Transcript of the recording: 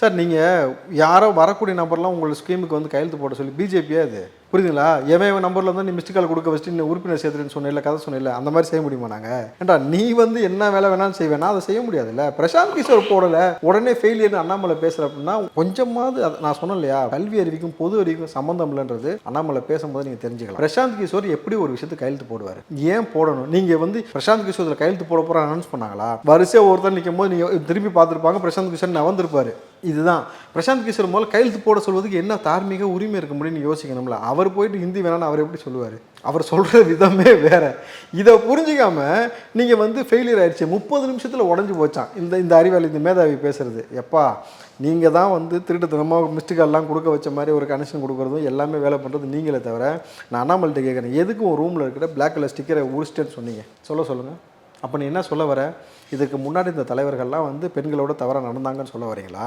Sir நீங்கள் யாரோ வரக்கூடிய நம்பர்லாம் உங்களோட ஸ்கீமுக்கு வந்து கையெழுத்து போட சொல்லி பிஜேபியே அது புரியுதுங்களா? எவன் நம்பரில் வந்து நீ மிஸ்டு கால் கொடுக்க வச்சுட்டு நீ உறுப்பினர் சேர்த்துன்னு சொன்ன கதை சொன்ன அந்த மாதிரி செய்ய முடியுமா நாங்கள்? ஏன்டா நீ வந்து என்ன வேலை வேணாலும் செய்வேனா அதை செய்ய முடியாதுல்ல. பிரசாந்த் கிஷோர் போடலை உடனே ஃபெயிலியர்னு அண்ணாமலை பேசுகிற அப்படின்னா கொஞ்சமாவது அதை நான் சொன்னேன் இல்லையா, கல்வி அறிவிக்கும் பொது அறிவிக்கும் சம்மந்தம் இல்லைன்றது அண்ணாமலை பேசும்போது நீங்கள் தெரிஞ்சுக்கலாம். பிரசாந்த் கிஷோர் எப்படி ஒரு விஷயத்துக்கு கையெழுத்து போடுவார்? ஏன் போடணும்? நீங்கள் வந்து பிரசாந்த் கிஷோர் கையெழுத்து போட போகிற அனௌன்ஸ் பண்ணாங்களா? வரிசையாக ஒருத்தர் நிற்கும் போது நீங்கள் திரும்பி பார்த்துருப்பாங்க பிரசாந்த் கிஷோர் நவந்திருப்பார். இதுதான் பிரசாந்த் கிஷோர் முதல்ல கையெழுத்து போட சொல்வதுக்கு என்ன தார்மீக உரிமை இருக்க முடியும்னு யோசிக்கணும்ல. அவர் போயிட்டு ஹிந்தி வேணான்னு அவர் எப்படி சொல்லுவார்? அவர் சொல்கிற விதமே வேறு. இதை புரிஞ்சிக்காம நீங்கள் வந்து ஃபெயிலியர் ஆயிடுச்சு 30 நிமிஷத்தில் உடஞ்சி போச்சான் இந்த அறிவாளி இந்த மேதாவி பேசுகிறது. எப்பா நீங்கள் தான் வந்து திருட்டுத்தனமாக மிஸ்டு கால்லாம் கொடுக்க வச்ச மாதிரி ஒரு கனெக்ஷன் கொடுக்குறதும் எல்லாமே வேலை பண்ணுறது நீங்களே தவிர நான் அண்ணாமலைகிட்ட கேட்குறேன், எதுக்கும் ஒரு ரூமில் இருக்கிற பிளாக் கலர் ஸ்டிக்கரை உரிச்சிட்டேன்னு சொன்னீங்க சொல்லுங்கள். அப்போ நீ என்ன சொல்ல வர? இதுக்கு முன்னாடி இந்த தலைவர்கள்லாம் வந்து பெண்களோட தவறாக நடந்தாங்கன்னு சொல்ல வரீங்களா?